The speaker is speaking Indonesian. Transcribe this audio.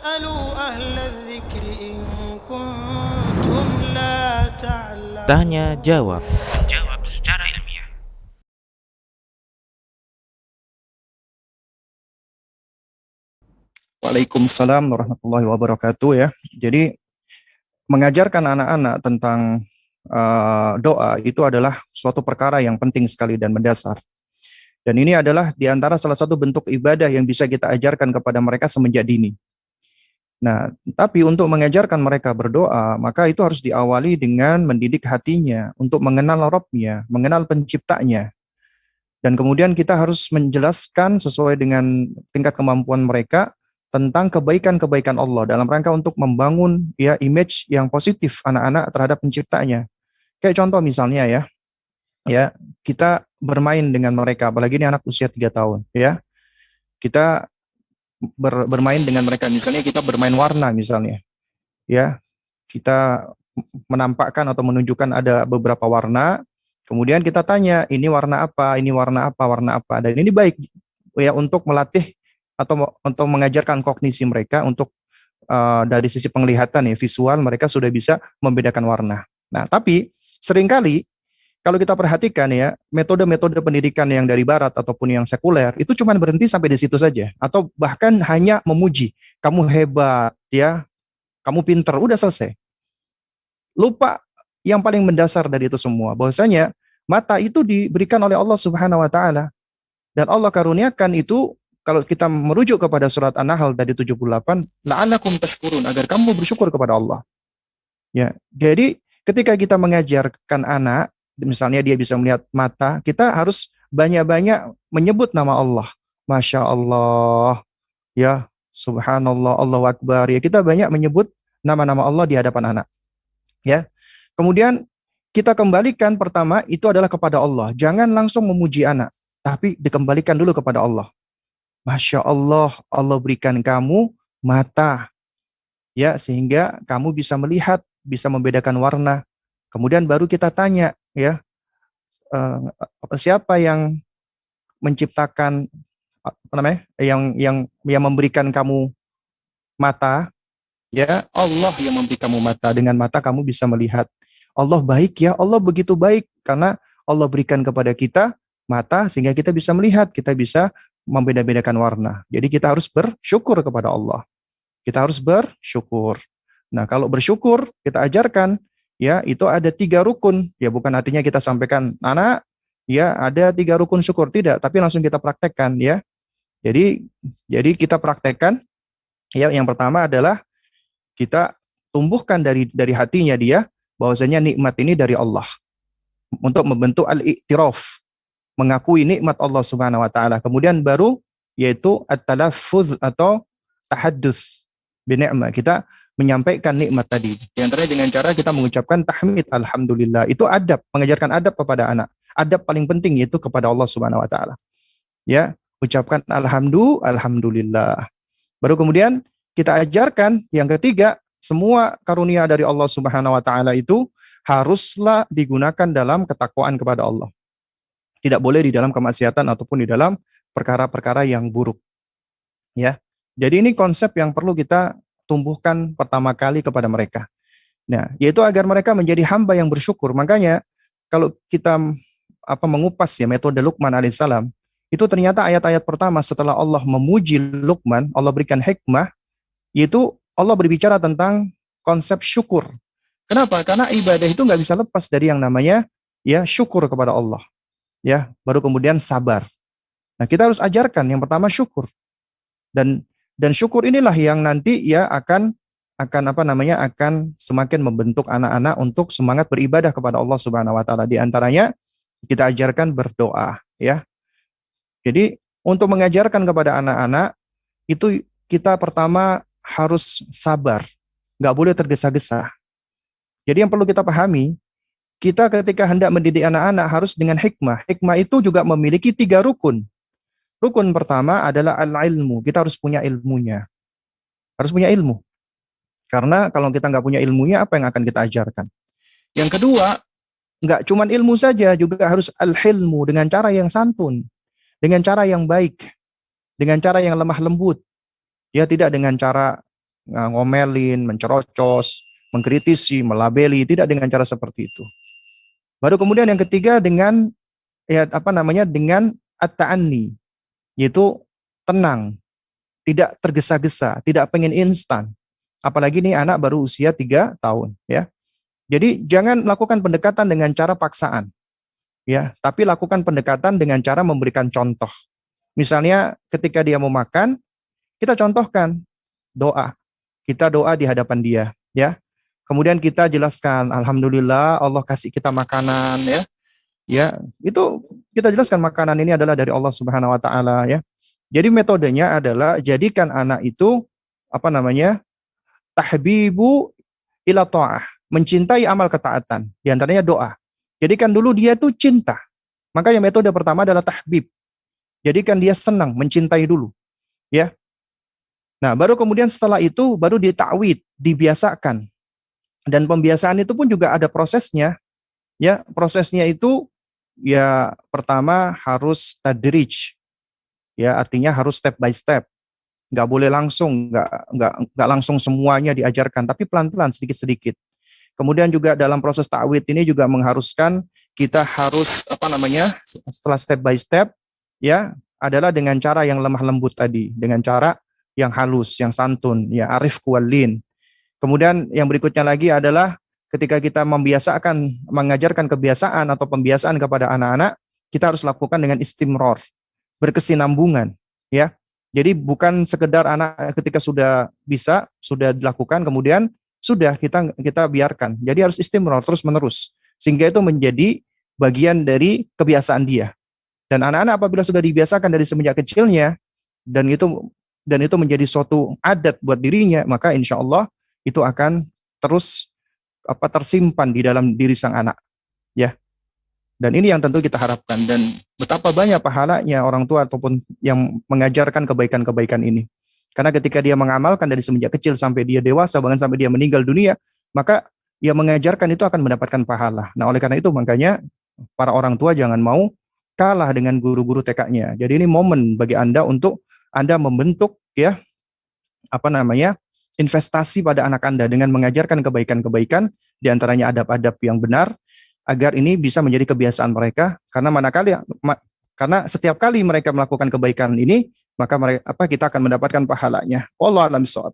فاسألوا أهل الذكر إن كنتم لا Tanya تعلمون. jawab. Menjawab secara ilmiah. Waalaikumsalam warahmatullahi wabarakatuh ya. Jadi mengajarkan anak-anak tentang doa itu adalah suatu perkara yang penting sekali dan mendasar. Dan ini adalah di antara salah satu bentuk ibadah yang bisa kita ajarkan kepada mereka semenjak dini. Nah, tapi untuk mengajarkan mereka berdoa, maka itu harus diawali dengan mendidik hatinya untuk mengenal Rabb-nya, mengenal penciptanya. Dan kemudian kita harus menjelaskan sesuai dengan tingkat kemampuan mereka tentang kebaikan-kebaikan Allah dalam rangka untuk membangun ya image yang positif anak-anak terhadap penciptanya. Kayak contoh misalnya ya kita bermain dengan mereka, apalagi ini anak usia 3 tahun, ya. Kita bermain dengan mereka, misalnya kita bermain warna misalnya, ya. Kita menampakkan atau menunjukkan ada beberapa warna, kemudian kita tanya, ini warna apa, ini warna apa, warna apa. Dan ini baik ya untuk melatih atau untuk mengajarkan kognisi mereka untuk dari sisi penglihatan ya visual mereka sudah bisa membedakan warna. Nah, tapi seringkali kalau kita perhatikan ya metode-metode pendidikan yang dari barat ataupun yang sekuler itu cuma berhenti sampai di situ saja atau bahkan hanya memuji, kamu hebat ya, kamu pinter, udah selesai. Lupa yang paling mendasar dari itu semua, bahwasanya mata itu diberikan oleh Allah Subhanahu wa taala dan Allah karuniakan itu kalau kita merujuk kepada surat An-Nahl tadi 78, la'allakum tashkurun, agar kamu bersyukur kepada Allah. Ya, jadi ketika kita mengajarkan anak, misalnya dia bisa melihat mata, kita harus banyak-banyak menyebut nama Allah. Masya Allah, ya, Subhanallah, Allahu Akbar. Ya, kita banyak menyebut nama-nama Allah di hadapan anak. Ya, kemudian kita kembalikan pertama itu adalah kepada Allah. Jangan langsung memuji anak, tapi dikembalikan dulu kepada Allah. Masya Allah, Allah berikan kamu mata, ya, sehingga kamu bisa melihat, bisa membedakan warna. Kemudian baru kita tanya, ya, eh, siapa yang menciptakan, apa namanya, yang memberikan kamu mata, ya, Allah yang memberi kamu mata. Dengan mata kamu bisa melihat. Allah baik ya, Allah begitu baik karena Allah berikan kepada kita mata sehingga kita bisa melihat, kita bisa membeda-bedakan warna. Jadi kita harus bersyukur kepada Allah. Kita harus bersyukur. Nah, kalau bersyukur kita ajarkan ya itu ada 3 rukun. Ya bukan artinya kita sampaikan anak ya ada 3 rukun syukur, tidak, tapi langsung kita praktekkan ya. Jadi kita praktekkan ya, yang pertama adalah kita tumbuhkan dari hatinya dia bahwasanya nikmat ini dari Allah untuk membentuk al-i'tiraf, mengakui nikmat Allah Subhanahu wa taala. Kemudian baru yaitu at-talaffuz atau tahaddus bi ni'mah. Kita menyampaikan nikmat tadi. Di antaranya dengan cara kita mengucapkan tahmid alhamdulillah. Itu adab, mengajarkan adab kepada anak. Adab paling penting yaitu kepada Allah Subhanahu wa taala. Ya, ucapkan alhamdulillah. Baru kemudian kita ajarkan yang ketiga, semua karunia dari Allah Subhanahu wa taala itu haruslah digunakan dalam ketakwaan kepada Allah. Tidak boleh di dalam kemaksiatan ataupun di dalam perkara-perkara yang buruk. Ya. Jadi ini konsep yang perlu kita tumbuhkan pertama kali kepada mereka. Nah, yaitu agar mereka menjadi hamba yang bersyukur. Makanya kalau kita mengupas ya metode Luqman alaihissalam, itu ternyata ayat-ayat pertama setelah Allah memuji Luqman, Allah berikan hikmah, yaitu Allah berbicara tentang konsep syukur. Kenapa? Karena ibadah itu nggak bisa lepas dari yang namanya ya syukur kepada Allah. Ya, baru kemudian sabar. Nah, kita harus ajarkan yang pertama syukur. Dan syukur inilah yang nanti ya akan akan semakin membentuk anak-anak untuk semangat beribadah kepada Allah Subhanahu wa taala. Di antaranya kita ajarkan berdoa ya. Jadi untuk mengajarkan kepada anak-anak itu kita pertama harus sabar, nggak boleh tergesa-gesa. Jadi yang perlu kita pahami, kita ketika hendak mendidik anak-anak harus dengan hikmah. Hikmah itu juga memiliki 3 rukun. Rukun pertama adalah al-ilmu. Kita harus punya ilmunya. Harus punya ilmu. Karena kalau kita nggak punya ilmunya, apa yang akan kita ajarkan? Yang kedua, nggak cuma ilmu saja, juga harus al-hilmu dengan cara yang santun, dengan cara yang baik, dengan cara yang lemah lembut. Ya, tidak dengan cara ngomelin, mencerocos, mengkritisi, melabeli, tidak dengan cara seperti itu. Baru kemudian yang ketiga dengan dengan at-ta'anni, yaitu tenang, tidak tergesa-gesa, tidak pengen instan. Apalagi nih anak baru usia 3 tahun ya. Jadi jangan lakukan pendekatan dengan cara paksaan ya, tapi lakukan pendekatan dengan cara memberikan contoh. Misalnya ketika dia mau makan, kita contohkan doa. Kita doa di hadapan dia ya. Kemudian kita jelaskan alhamdulillah Allah kasih kita makanan ya. Ya, itu kita jelaskan makanan ini adalah dari Allah Subhanahu wa taala ya. Jadi metodenya adalah jadikan anak itu tahbibu ila ta'ah, mencintai amal ketaatan, di antaranya doa. Jadikan dulu dia itu cinta. Makanya metode pertama adalah tahbib. Jadikan dia senang, mencintai dulu. Ya. Nah, baru kemudian setelah itu baru dita'wid, dibiasakan. Dan pembiasaan itu pun juga ada prosesnya. Ya, prosesnya itu ya pertama harus tadrij. Ya, artinya harus step by step. Nggak boleh langsung, nggak langsung semuanya diajarkan, tapi pelan-pelan, sedikit-sedikit. Kemudian juga dalam proses ta'wid ini juga mengharuskan kita harus setelah step by step ya adalah dengan cara yang lemah lembut tadi, dengan cara yang halus, yang santun, ya arif kuwalin. Kemudian yang berikutnya lagi adalah ketika kita mengajarkan kebiasaan atau pembiasaan kepada anak-anak, kita harus lakukan dengan istimror, berkesinambungan, ya. Jadi bukan sekedar anak ketika sudah bisa, sudah dilakukan, kemudian sudah kita biarkan. Jadi harus istimror, terus menerus, sehingga itu menjadi bagian dari kebiasaan dia. Dan anak-anak apabila sudah dibiasakan dari semenjak kecilnya, dan itu menjadi suatu adat buat dirinya, maka insya Allah itu akan terus tersimpan di dalam diri sang anak, ya. Dan ini yang tentu kita harapkan, dan betapa banyak pahalanya orang tua ataupun yang mengajarkan kebaikan-kebaikan ini. Karena ketika dia mengamalkan dari semenjak kecil sampai dia dewasa, bahkan sampai dia meninggal dunia, maka dia mengajarkan itu akan mendapatkan pahala. Nah, oleh karena itu makanya para orang tua jangan mau kalah dengan guru-guru TK-nya. Jadi ini momen bagi Anda untuk Anda membentuk ya investasi pada anak Anda dengan mengajarkan kebaikan-kebaikan, di antaranya adab-adab yang benar, agar ini bisa menjadi kebiasaan mereka. Karena setiap kali mereka melakukan kebaikan ini, maka kita akan mendapatkan pahalanya. Wallahu a'lam bishawab.